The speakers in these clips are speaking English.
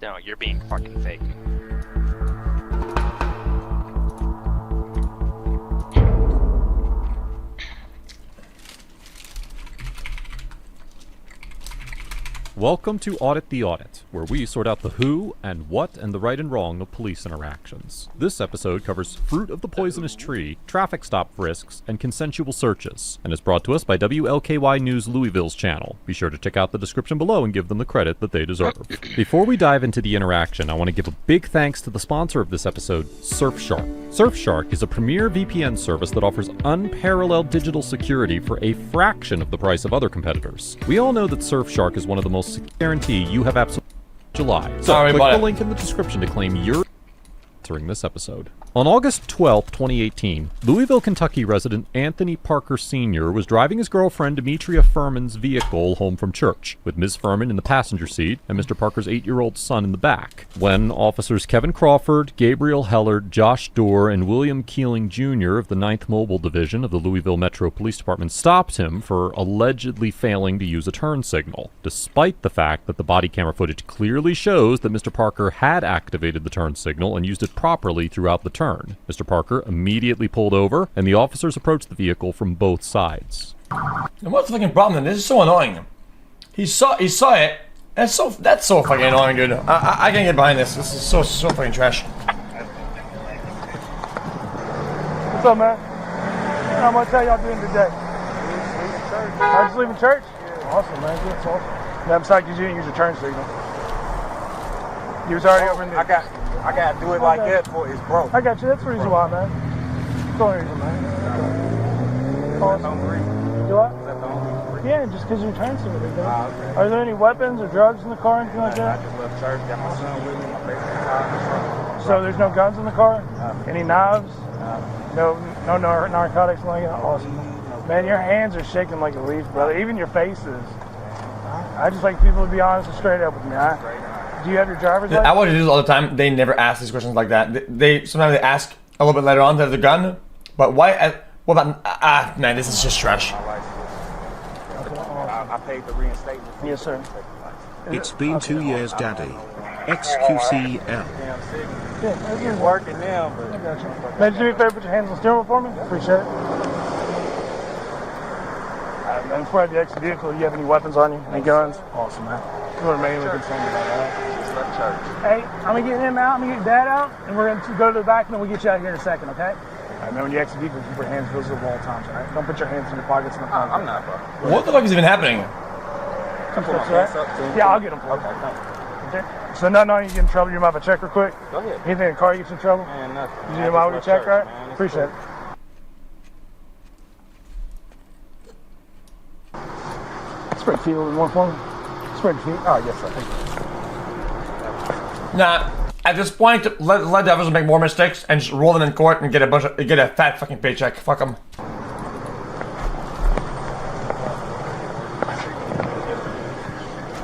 No, you're being fucking fake. Welcome to Audit the Audit, where we sort out the who and what and the right and wrong of police interactions. This episode covers fruit of the poisonous tree, traffic stop risks, and consensual searches, and is brought to us by WLKY News Louisville's channel. Be sure to check out the description below and give them the credit that they deserve. Before we dive into the interaction, I want to give a big thanks to the sponsor of this episode, Surfshark. Surfshark is a premier VPN service that offers unparalleled digital security for a fraction of the price of other competitors. We all know that Surfshark is one of the most guarantee you have absolutely July. So click the link in the description to claim your during this episode. On August 12, 2018, Louisville, Kentucky resident Anthony Parker Sr. was driving his girlfriend Demetria Furman's vehicle home from church, with Ms. Furman in the passenger seat and Mr. Parker's 8-year-old son in the back, when officers Kevin Crawford, Gabriel Hellard, Josh Dorr, and William Keeling Jr. of the 9th Mobile Division of the Louisville Metro Police Department stopped him for allegedly failing to use a turn signal, despite the fact that the body camera footage clearly shows that Mr. Parker had activated the turn signal and used it properly throughout the turn. Mr. Parker immediately pulled over, and the officers approached the vehicle from both sides. And what's the fucking problem? This is so annoying. He saw it. That's so fucking annoying, dude. I can't get behind this. This is so fucking trash. What's up, man? I'm gonna tell y'all doing today. I just leaving church? Yeah. Awesome, man. That's awesome. Yeah, I'm sorry because you didn't use your turn signal. You was already over in there. I gotta do it like that for it's broke. I got you. That's the reason why, man. That's the only reason, man. Awesome. Do what? Is that the only reason? Yeah, just because your turn signal. Okay. Are there any weapons or drugs in the car, anything like I that? just left church, got my son with me, my baby car. So there's no guns in the car? No. Any knives? No. No narcotics like that? Awesome. Man, your hands are shaking like a leaf, brother. Even your face is. I just like people to be honest and straight up with me, huh? Do you have your driver's license? I watch this all the time. They never ask these questions like that. They sometimes they ask a little bit later on to have the gun, but why? What about? Man, this is just trash. I paid the reinstatement. Yes, sir. It's been 2 years, Daddy. xQc. Yeah, this It's is working now, but I got you. Man, do me a favor, put your hands on the steering wheel for me. Appreciate it. And before I exit the vehicle, do you have any weapons on you? Any guns? Awesome, man. We're mainly concerned about that. just left church. Hey, I'm gonna get him out, I'm gonna get Dad out, and we're gonna go to the back, and then we'll get you out here in a second, okay? All right, man, when you exit the vehicle, keep your hands visible at all times, all right? Don't put your hands in your pockets in the front. I'm not, bro. What the fuck is even happening? Come Put my closer, hands up to him. Yeah, I'll get him for you. Okay, thanks. Okay. So nothing on you get in trouble, you might have a check real quick? Go ahead. Anything in the car gets you in trouble? Man, nothing. You need a mile with your check, right? Appreciate it. Spread your feet a little bit more for me. Spread your feet. Oh, yes, sir. Thank you. Nah. At this point, let the others make more mistakes and just roll them in court and get a fat fucking paycheck. Fuck them.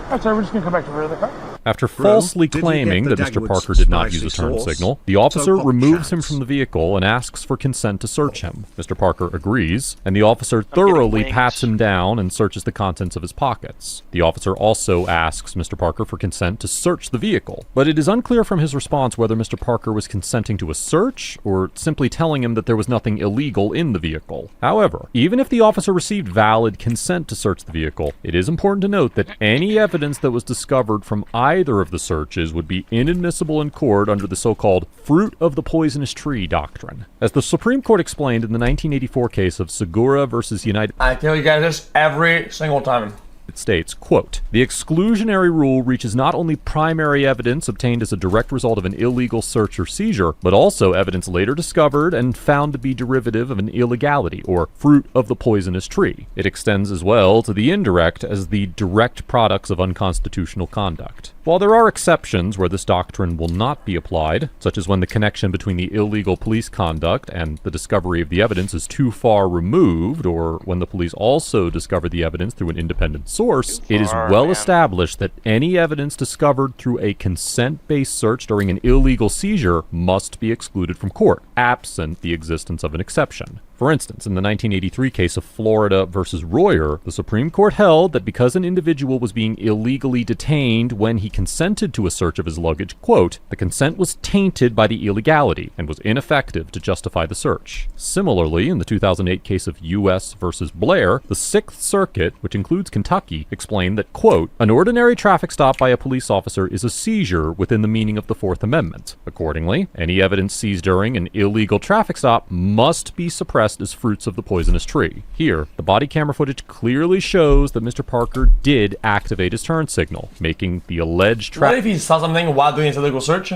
All right, sir, we're just gonna come back to the rear of the car. After falsely did you claiming get the that Mr. Dagwood's Parker did not use a spicy turn sauce? signal, the officer So-called removes him chats. from the vehicle and asks for consent to search him. Mr. Parker agrees, and the officer thoroughly wings. pats him down and searches the contents of his pockets. The officer also asks Mr. Parker for consent to search the vehicle, but it is unclear from his response whether Mr. Parker was consenting to a search or simply telling him that there was nothing illegal in the vehicle. However, even if the officer received valid consent to search the vehicle, it is important to note that any evidence that was discovered from either of the searches would be inadmissible in court under the so-called fruit of the poisonous tree doctrine. As the Supreme Court explained in the 1984 case of Segura versus United I tell you guys this every single time. States, quote, "The exclusionary rule reaches not only primary evidence obtained as a direct result of an illegal search or seizure, but also evidence later discovered and found to be derivative of an illegality or fruit of the poisonous tree. It extends as well to the indirect as the direct products of unconstitutional conduct." While there are exceptions where this doctrine will not be applied, such as when the connection between the illegal police conduct and the discovery of the evidence is too far removed, or when the police also discover the evidence through an independent source, it is well established that any evidence discovered through a consent-based search during an illegal seizure must be excluded from court, absent the existence of an exception. For instance, in the 1983 case of Florida versus Royer, the Supreme Court held that because an individual was being illegally detained when he consented to a search of his luggage, quote, the consent was tainted by the illegality and was ineffective to justify the search. Similarly, in the 2008 case of U.S. versus Blair, the Sixth Circuit, which includes Kentucky, explained that, quote, an ordinary traffic stop by a police officer is a seizure within the meaning of the Fourth Amendment. Accordingly, any evidence seized during an illegal traffic stop must be suppressed as fruits of the poisonous tree. Here, the body camera footage clearly shows that Mr. Parker did activate his turn signal, making the alleged What if he saw something while doing his illegal search,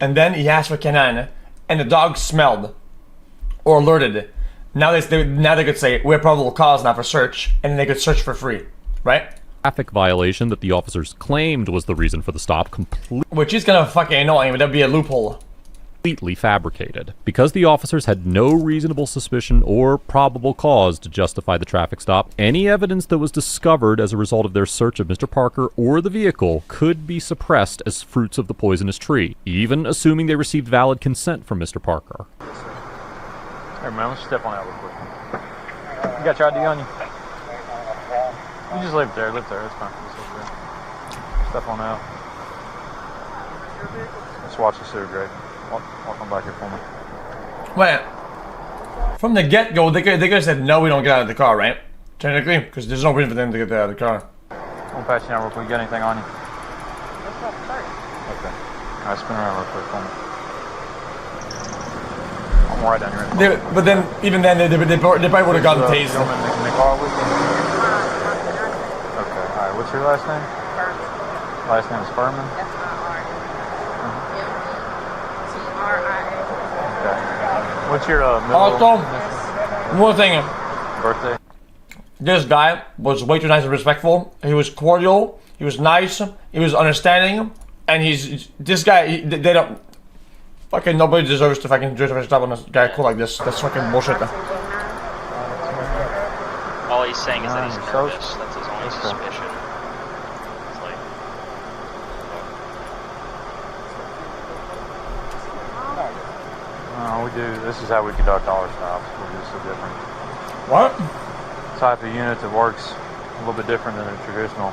and then he asked for canine, and the dog smelled or alerted? Now they could say we're probable cause now for search, and then they could search for free, right? traffic violation that the officers claimed was the reason for the stop Which is kind of fucking annoying, but that'd be a loophole. Completely fabricated. Because the officers had no reasonable suspicion or probable cause to justify the traffic stop, any evidence that was discovered as a result of their search of Mr. Parker or the vehicle could be suppressed as fruits of the poisonous tree, even assuming they received valid consent from Mr. Parker. Hey man, let's step on that real quick. You got your ID on you? You just leave it there, it's fine. Just leave it there. Step on out. Let's watch the sewer grade. Walk on back here for me. Wait. From the get-go, they could have said, no, we don't get out of the car, right? Technically, because there's no reason for them to get out of the car. I'm gonna pat you down real quick. You got anything on you? Okay. Alright, spin around real quick for me. I'm right down here. But then, even then, they probably would have gotten tased. Gentleman in the car with you? Okay, alright. What's your last name? Furman. Last name is Furman? What's your middle Also, one thing. birthday? This guy was way too nice and respectful. He was cordial. He was nice. He was understanding. And this guy, they don't, fucking nobody deserves to fucking stop on a guy cool like this. That's fucking bullshit. All he's saying is that he's nervous. That's his only suspicion. It's like, This is how we conduct all our stops. We do so different. What? Type of unit that works a little bit different than a traditional.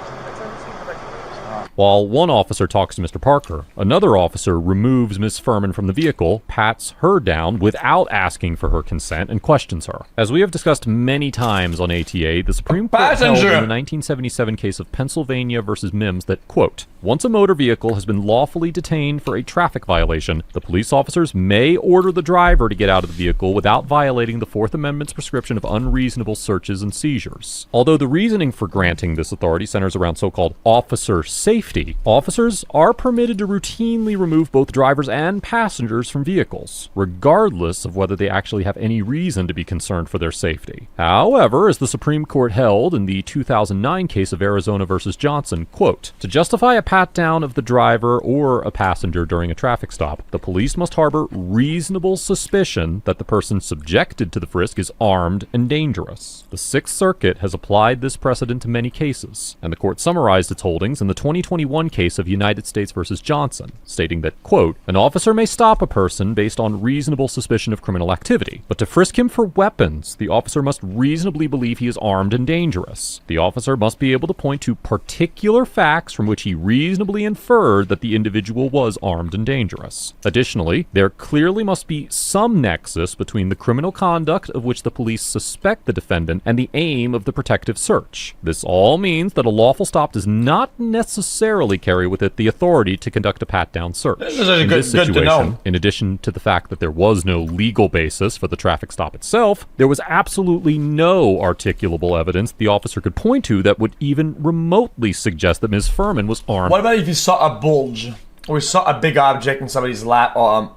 While one officer talks to Mr. Parker, another officer removes Miss Furman from the vehicle, pats her down without asking for her consent, and questions her. As we have discussed many times on ATA, the Supreme Court held in the 1977 case of Pennsylvania versus Mims that, quote, once a motor vehicle has been lawfully detained for a traffic violation, the police officers may order the driver to get out of the vehicle without violating the Fourth Amendment's prescription of unreasonable searches and seizures. Although the reasoning for granting this authority centers around so-called officer safety, officers are permitted to routinely remove both drivers and passengers from vehicles, regardless of whether they actually have any reason to be concerned for their safety. However, as the Supreme Court held in the 2009 case of Arizona versus Johnson, quote, to justify a pat-down of the driver or a passenger during a traffic stop, the police must harbor reasonable suspicion that the person subjected to the frisk is armed and dangerous. The Sixth Circuit has applied this precedent to many cases, and the court summarized its holdings in the 2021 case of United States versus Johnson, stating that, quote, an officer may stop a person based on reasonable suspicion of criminal activity, but to frisk him for weapons, the officer must reasonably believe he is armed and dangerous. The officer must be able to point to particular facts from which he reasonably inferred that the individual was armed and dangerous. Additionally, there clearly must be some nexus between the criminal conduct of which the police suspect the defendant and the aim of the protective search. This all means that a lawful stop does not necessarily carry with it the authority to conduct a pat-down search. This is good to know. In addition to the fact that there was no legal basis for the traffic stop itself, there was absolutely no articulable evidence the officer could point to that would even remotely suggest that Ms. Furman was armed. What about if you saw a bulge, or you saw a big object in somebody's lap, or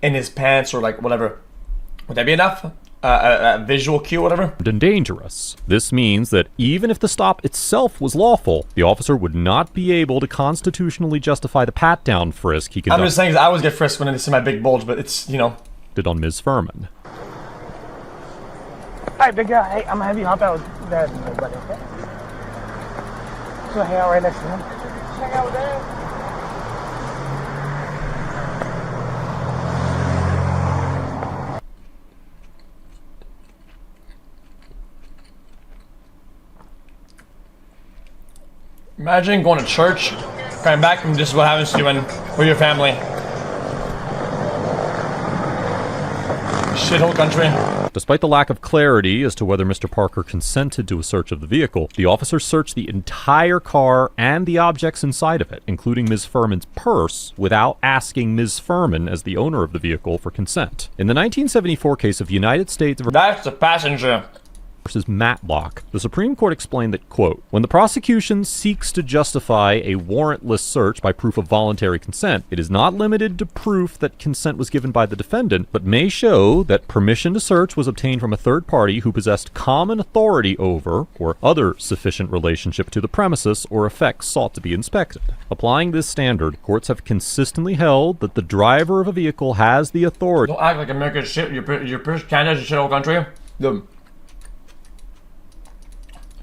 in his pants, or like whatever? Would that be enough? A visual cue, whatever? And dangerous. This means that even if the stop itself was lawful, the officer would not be able to constitutionally justify the pat-down frisk he conducted. I'm just saying, I always get frisked when I see my big bulge, but it's, you know. Did on Ms. Furman. Alright, big guy, hey, I'm gonna have you hop out with Dad and everybody, okay? So hang out right next to him. Hang out with Dad. Imagine going to church, coming back, and this is what happens to you and with your family. Shithole country. Despite the lack of clarity as to whether Mr. Parker consented to a search of the vehicle, the officer searched the entire car and the objects inside of it, including Ms. Furman's purse, without asking Ms. Furman, as the owner of the vehicle, for consent. In the 1974 case of United States That's the passenger. versus Matlock, the Supreme Court explained that, quote, when the prosecution seeks to justify a warrantless search by proof of voluntary consent, it is not limited to proof that consent was given by the defendant, but may show that permission to search was obtained from a third party who possessed common authority over, or other sufficient relationship to the premises or effects sought to be inspected. Applying this standard, courts have consistently held that the driver of a vehicle has the authority. Don't act like America's shit. Your Canada's a shithole country. Dude.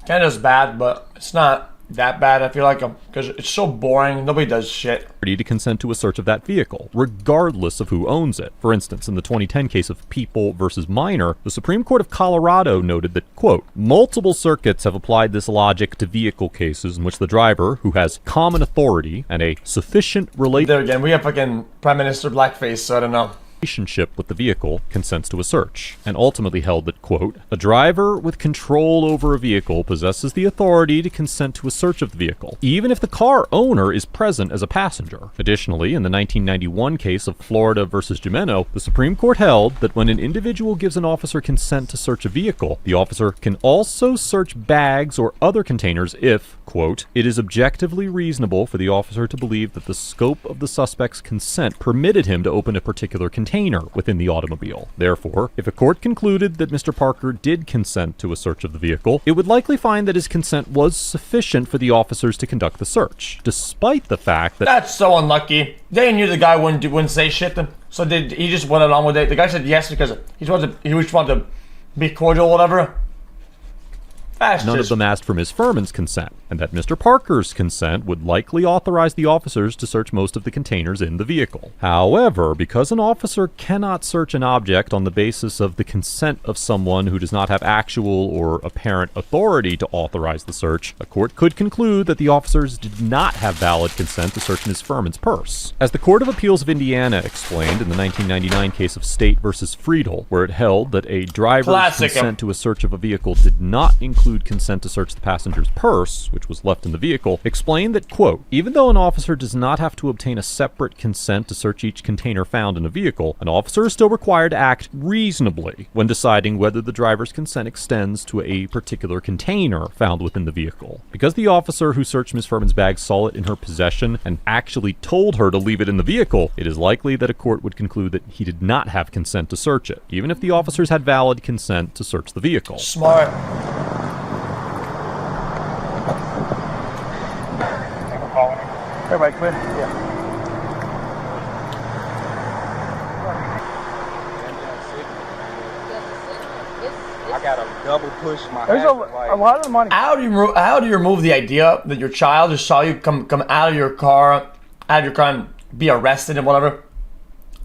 Canada's bad, but it's not that bad, I feel like, because it's so boring. Nobody does shit. To consent to a search of that vehicle, regardless of who owns it. For instance, in the 2010 case of People versus Minor, the Supreme Court of Colorado noted that, quote, multiple circuits have applied this logic to vehicle cases in which the driver, who has common authority and a sufficient There again, we have fucking Prime Minister Blackface, so I don't know. relationship with the vehicle, consents to a search, and ultimately held that, quote, a driver with control over a vehicle possesses the authority to consent to a search of the vehicle, even if the car owner is present as a passenger. Additionally, in the 1991 case of Florida versus Gimeno, the Supreme Court held that when an individual gives an officer consent to search a vehicle, the officer can also search bags or other containers if, quote, it is objectively reasonable for the officer to believe that the scope of the suspect's consent permitted him to open a particular container within the automobile. Therefore, if a court concluded that Mr. Parker did consent to a search of the vehicle, it would likely find that his consent was sufficient for the officers to conduct the search, despite the fact that— That's so unlucky. They knew the guy wouldn't say shit, so he just went along with it. The guy said yes because he just wanted to be cordial or whatever. none of them asked for Ms. Furman's consent, and that Mr. Parker's consent would likely authorize the officers to search most of the containers in the vehicle. However, because an officer cannot search an object on the basis of the consent of someone who does not have actual or apparent authority to authorize the search, a court could conclude that the officers did not have valid consent to search Ms. Furman's purse. As the Court of Appeals of Indiana explained in the 1999 case of State versus Friedel, where it held that a driver's consent to a search of a vehicle did not include consent to search the passenger's purse, which was left in the vehicle, explained that, quote, even though an officer does not have to obtain a separate consent to search each container found in a vehicle, an officer is still required to act reasonably when deciding whether the driver's consent extends to a particular container found within the vehicle. Because the officer who searched Ms. Furman's bag saw it in her possession and actually told her to leave it in the vehicle, it is likely that a court would conclude that he did not have consent to search it, even if the officers had valid consent to search the vehicle. Smart. Everybody clear? Yeah. I gotta double push my. There's a lot of the money. How do you remove the idea that your child just saw you come out of your car, and be arrested and whatever?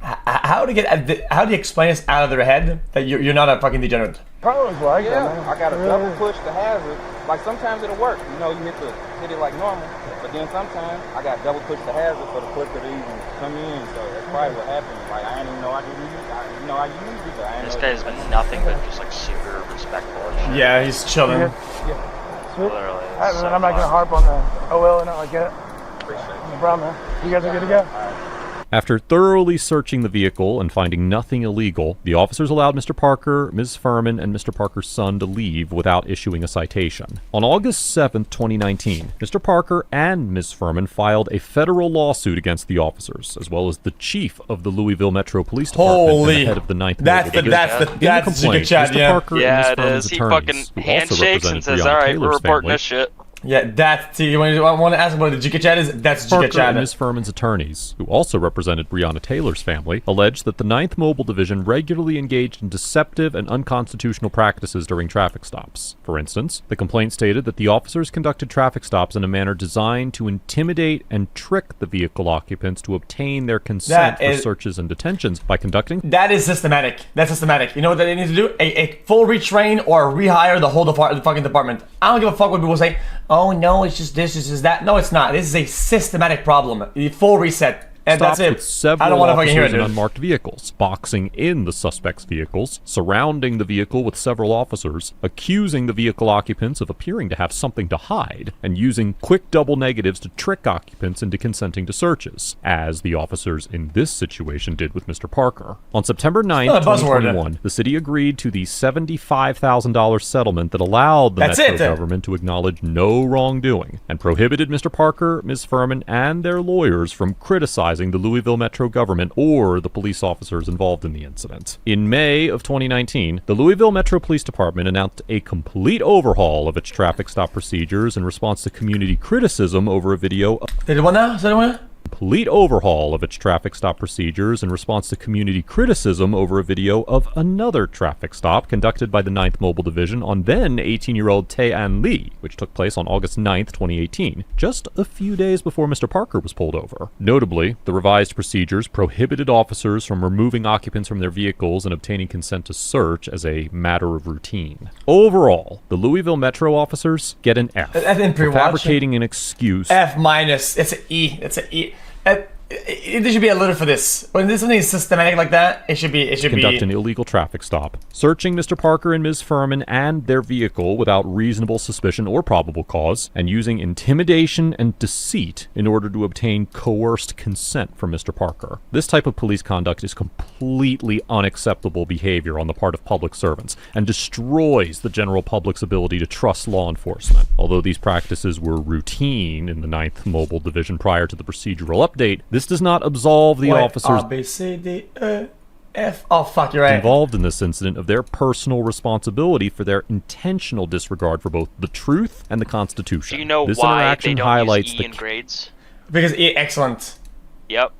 How do you explain this out of their head that you're not a fucking degenerate? Probably like Yeah, that, man. I gotta double push the hazard. Like sometimes it'll work, you know, you hit it like normal. But then sometimes I got double push the hazard for the clicker to even come in. So that's probably what happened. Like I didn't even know I didn't use it. I used it, but I didn't This know guy's been nothing but just like super respectful and shit. Yeah, he's chilling. Yeah. Sweet. Literally. Alright, so man, I'm not gonna fun. harp on the OL and not like that. Appreciate it. No problem, man. You guys are good to go? After thoroughly searching the vehicle and finding nothing illegal, the officers allowed Mr. Parker, Ms. Furman, and Mr. Parker's son to leave without issuing a citation. On August 7th, 2019, Mr. Parker and Ms. Furman filed a federal lawsuit against the officers, as well as the chief of the Louisville Metro Police Department and the head of the 9th That's Mobile Division. that's complaint, Chat, Mr. yeah. Parker and Yeah, Ms. it Furman's is. He attorneys, fucking who also handshakes and represented says, Breonna "All right, Taylor's we're reporting family, this shit." Yeah, that's you want to ask what the Jika Chat is? That's Jika Parker Chat. and Ms. Furman's attorneys, who also represented Breonna Taylor's family, alleged that the 9th Mobile Division regularly engaged in deceptive and unconstitutional practices during traffic stops. For instance, the complaint stated that the officers conducted traffic stops in a manner designed to intimidate and trick the vehicle occupants to obtain their consent for searches and detentions by conducting— That is systematic. That's systematic. You know what they need to do? A full retrain or rehire the whole fucking department. I don't give a fuck what people say. oh no, it's just this is that. No, it's not. This is a systematic problem. Full reset. And Stopped that's it. with several I don't want to fucking hear it, officers in dude. unmarked vehicles, boxing in the suspect's vehicles, surrounding the vehicle with several officers, accusing the vehicle occupants of appearing to have something to hide, and using quick double negatives to trick occupants into consenting to searches, as the officers in this situation did with Mr. Parker. On September 9th, Not a buzzword. 2021, the city agreed to the $75,000 settlement that allowed the That's Metro it. government to acknowledge no wrongdoing, and prohibited Mr. Parker, Ms. Furman, and their lawyers from criticizing the Louisville Metro government or the police officers involved in the incident. In May of 2019, the Louisville Metro Police Department announced a complete overhaul of its traffic stop procedures in response to community criticism over a video of Did it one now? Is that one? complete overhaul of its traffic stop procedures in response to community criticism over a video of another traffic stop conducted by the 9th Mobile Division on then 18-year-old Tae-An Lee, which took place on August 9th, 2018, just a few days before Mr. Parker was pulled over. Notably, the revised procedures prohibited officers from removing occupants from their vehicles and obtaining consent to search as a matter of routine. Overall, the Louisville Metro officers get an F I didn't for pre-watch. fabricating an excuse. F minus. It's an E. It's an E. There should be a letter for this. When there's something systematic like that, it should be. Conduct an illegal traffic stop, searching Mr. Parker and Ms. Furman and their vehicle without reasonable suspicion or probable cause, and using intimidation and deceit in order to obtain coerced consent from Mr. Parker. This type of police conduct is completely unacceptable behavior on the part of public servants, and destroys the general public's ability to trust law enforcement. Although these practices were routine in the 9th Mobile Division prior to the procedural update, this does not absolve the officers A, B, C, D, E, F. Oh, fuck, you're right. involved in this incident of their personal responsibility for their intentional disregard for both the truth and the Constitution. Do you know this why they interaction don't highlights use E the in grades? Because E, excellent. Yep.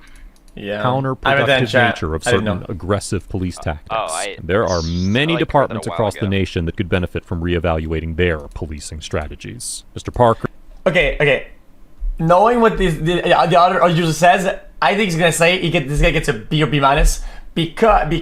Yeah. counterproductive nature of I didn't certain know. aggressive police tactics. I There are many like heard departments that a while across the ago. nation that could benefit from reevaluating their policing strategies. Mr. Parker Okay. Knowing what the other user says, I think he's gonna say this guy gets a B or B minus because he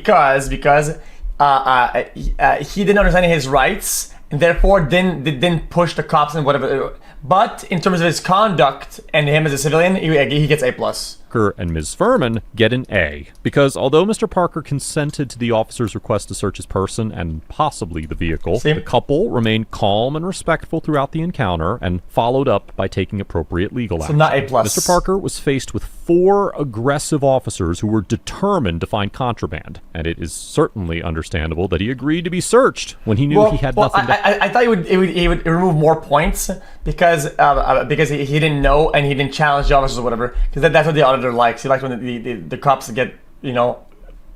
didn't understand his rights and therefore didn't push the cops and whatever. But in terms of his conduct and him as a civilian, he gets A plus. and Ms. Furman get an A, because although Mr. Parker consented to the officer's request to search his person and possibly the vehicle, Same. the couple remained calm and respectful throughout the encounter and followed up by taking appropriate legal action. not A plus. Mr. Parker was faced with 4 aggressive officers who were determined to find contraband, and it is certainly understandable that he agreed to be searched when he knew he had nothing to... I thought he would remove more points because he didn't know and he didn't challenge the officers or whatever. Because that's what the auditor likes. He likes when the cops get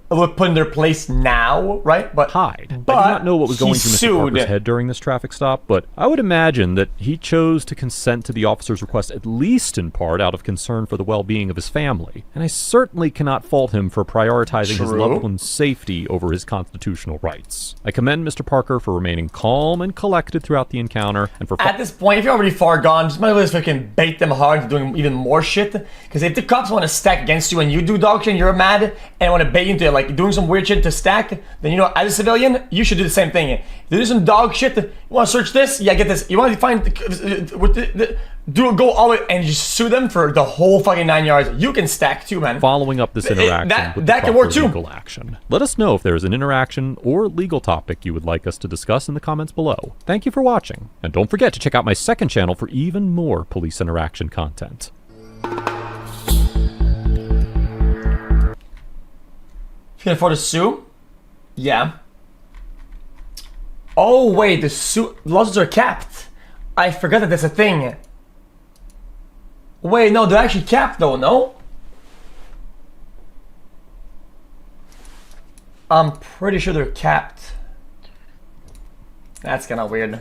put in their place now, right? But hide. I do but not know what was going he through Mr. sued. Parker's head during this traffic stop, but I would imagine that he chose to consent to the officer's request at least in part out of concern for the well-being of his family. And I certainly cannot fault him for prioritizing his True. loved one's safety over his constitutional rights. I commend Mr. Parker for remaining calm and collected throughout the encounter and for... At this point, if you're already far gone, just might as well just fucking bait them hard into doing even more shit. Because if the cops want to stack against you and you do dog shit and you're mad and want to bait you into like doing some weird shit to stack, then as a civilian, you should do the same thing. If you do some dog shit, you want to search this? Yeah, get this. You want to find go all the way and just sue them for the whole fucking 9 yards. You can stack too, man. following up this interaction with the that can work proper too. legal action. Let us know if there is an interaction or legal topic you would like us to discuss in the comments below. Thank you for watching, and don't forget to check out my second channel for even more police interaction content. You can afford to sue? Yeah. Oh wait, the lawsuits are capped. I forgot that that's a thing. Wait, no, they're actually capped though, no? I'm pretty sure they're capped. That's kind of weird.